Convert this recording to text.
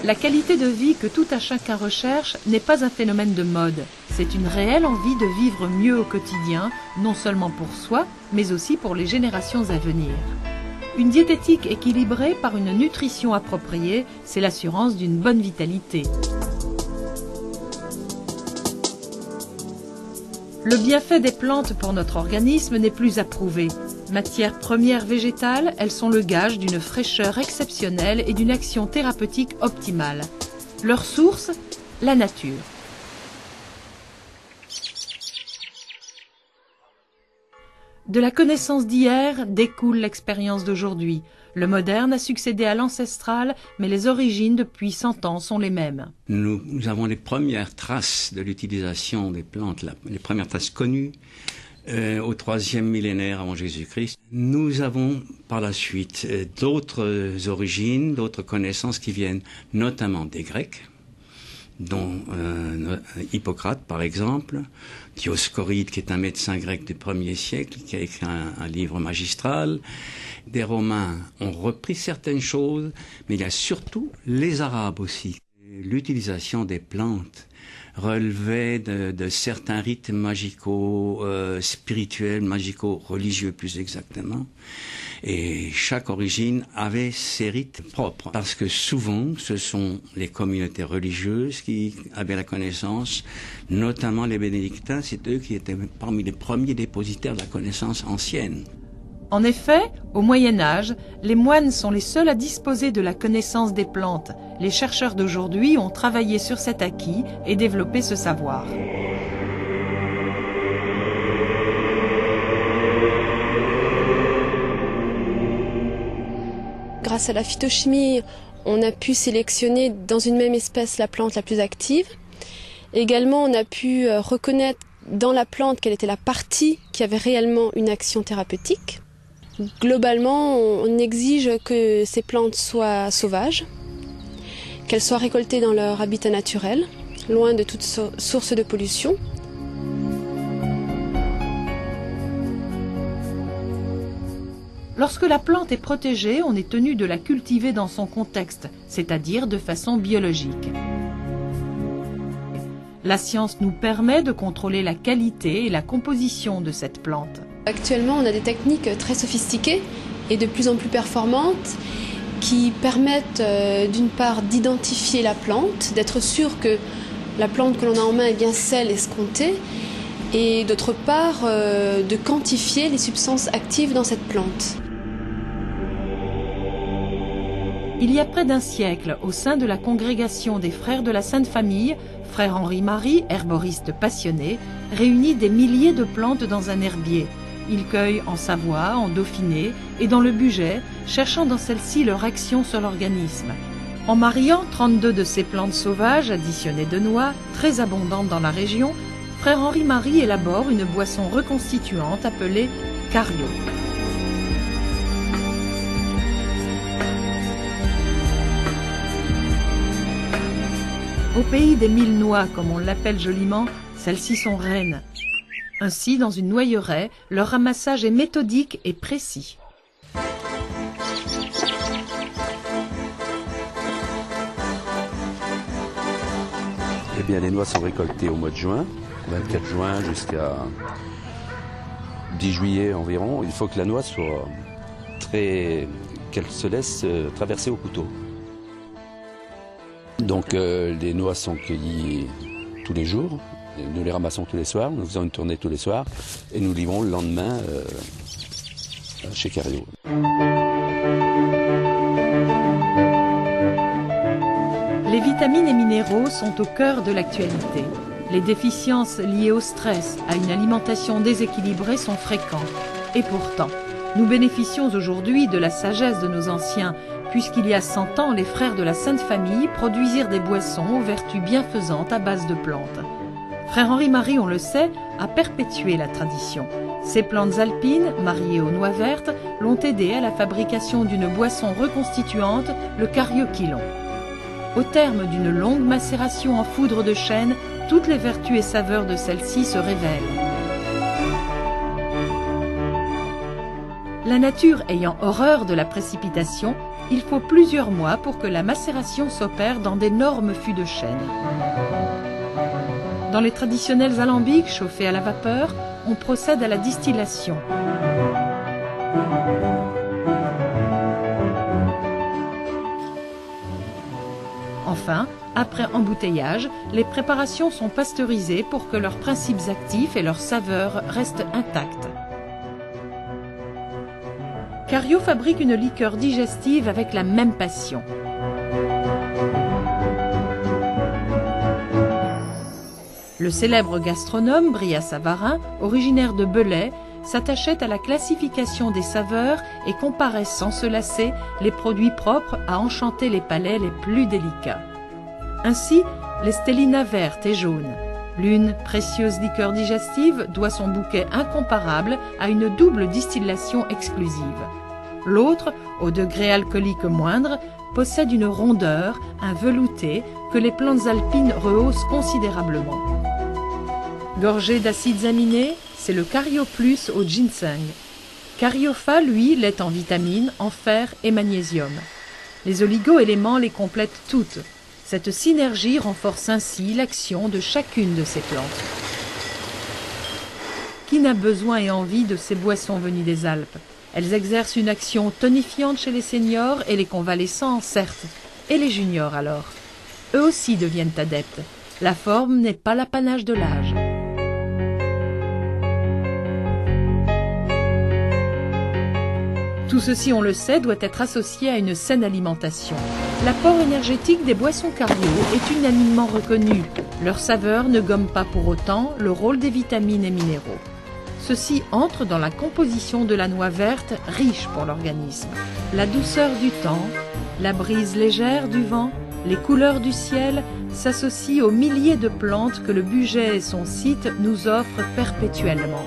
La qualité de vie que tout un chacun recherche n'est pas un phénomène de mode. C'est une réelle envie de vivre mieux au quotidien, non seulement pour soi, mais aussi pour les générations à venir. Une diététique équilibrée par une nutrition appropriée, c'est l'assurance d'une bonne vitalité. Le bienfait des plantes pour notre organisme n'est plus à prouver. Matières premières végétales, elles sont le gage d'une fraîcheur exceptionnelle et d'une action thérapeutique optimale. Leur source, la nature. De la connaissance d'hier découle l'expérience d'aujourd'hui. Le moderne a succédé à l'ancestral, mais les origines depuis 100 ans sont les mêmes. Nous avons les premières traces de l'utilisation des plantes, les premières traces connues au 3e millénaire avant Jésus-Christ. Nous avons par la suite d'autres origines, d'autres connaissances qui viennent notamment des Grecs, dont Hippocrate par exemple, Dioscoride qui est un médecin grec du 1er siècle, qui a écrit un livre magistral. Des Romains ont repris certaines choses, mais il y a surtout les Arabes aussi. L'utilisation des plantes relevait de certains rites magico-spirituels, magico-religieux plus exactement. Et chaque origine avait ses rites propres. Parce que souvent, ce sont les communautés religieuses qui avaient la connaissance, notamment les bénédictins, c'est eux qui étaient parmi les premiers dépositaires de la connaissance ancienne. En effet, au Moyen-Âge, les moines sont les seuls à disposer de la connaissance des plantes. Les chercheurs d'aujourd'hui ont travaillé sur cet acquis et développé ce savoir. Grâce à la phytochimie, on a pu sélectionner dans une même espèce la plante la plus active. Également, on a pu reconnaître dans la plante quelle était la partie qui avait réellement une action thérapeutique. Globalement, on exige que ces plantes soient sauvages, qu'elles soient récoltées dans leur habitat naturel, loin de toute source de pollution. Lorsque la plante est protégée, on est tenu de la cultiver dans son contexte, c'est-à-dire de façon biologique. La science nous permet de contrôler la qualité et la composition de cette plante. Actuellement, on a des techniques très sophistiquées et de plus en plus performantes qui permettent d'une part d'identifier la plante, d'être sûr que la plante que l'on a en main est bien celle escomptée, et d'autre part de quantifier les substances actives dans cette plante. Il y a près d'un siècle, au sein de la congrégation des Frères de la Sainte Famille, Frère Henri-Marie, herboriste passionné, réunit des milliers de plantes dans un herbier. Il cueille en Savoie, en Dauphiné et dans le Bugey, cherchant dans celle-ci leur action sur l'organisme. En mariant 32 de ces plantes sauvages additionnées de noix, très abondantes dans la région, Frère Henri-Marie élabore une boisson reconstituante appelée Cario. Au pays des 1000 noix, comme on l'appelle joliment, celles-ci sont reines. Ainsi, dans une noyeraie, leur ramassage est méthodique et précis. Eh bien, les noix sont récoltées au mois de juin, 24 juin jusqu'à 10 juillet environ. Il faut que la noix soit qu'elle se laisse traverser au couteau. Donc les noix sont cueillies tous les jours, nous les ramassons tous les soirs, nous faisons une tournée tous les soirs et nous livrons le lendemain chez Cario. Les vitamines et minéraux sont au cœur de l'actualité. Les déficiences liées au stress, à une alimentation déséquilibrée sont fréquentes. Et pourtant, nous bénéficions aujourd'hui de la sagesse de nos anciens, puisqu'il y a 100 ans, les Frères de la Sainte Famille produisirent des boissons aux vertus bienfaisantes à base de plantes. Frère Henri-Marie, on le sait, a perpétué la tradition. Ces plantes alpines, mariées aux noix vertes, l'ont aidé à la fabrication d'une boisson reconstituante, le carioquilon. Au terme d'une longue macération en foudre de chêne, toutes les vertus et saveurs de celle-ci se révèlent. La nature ayant horreur de la précipitation, il faut plusieurs mois pour que la macération s'opère dans d'énormes fûts de chêne. Dans les traditionnels alambics chauffés à la vapeur, on procède à la distillation. Enfin, après embouteillage, les préparations sont pasteurisées pour que leurs principes actifs et leurs saveurs restent intacts. Cario fabrique une liqueur digestive avec la même passion. Le célèbre gastronome Bria Savarin, originaire de Belay, s'attachait à la classification des saveurs et comparait sans se lasser les produits propres à enchanter les palais les plus délicats. Ainsi, les stellinas vertes et jaunes. L'une, précieuse liqueur digestive, doit son bouquet incomparable à une double distillation exclusive. L'autre, au degré alcoolique moindre, possède une rondeur, un velouté, que les plantes alpines rehaussent considérablement. Gorgé d'acides aminés, c'est le Cario Plus au ginseng. Cariofa, lui, l'est en vitamines, en fer et magnésium. Les oligo-éléments les complètent toutes. Cette synergie renforce ainsi l'action de chacune de ces plantes. Qui n'a besoin et envie de ces boissons venues des Alpes? Elles exercent une action tonifiante chez les seniors et les convalescents, certes. Et les juniors alors? Eux aussi deviennent adeptes. La forme n'est pas l'apanage de l'âge. Tout ceci, on le sait, doit être associé à une saine alimentation. L'apport énergétique des boissons Cario est unanimement reconnu. Leur saveur ne gomme pas pour autant le rôle des vitamines et minéraux. Ceci entre dans la composition de la noix verte, riche pour l'organisme. La douceur du temps, la brise légère du vent, les couleurs du ciel s'associent aux milliers de plantes que le budget et son site nous offrent perpétuellement.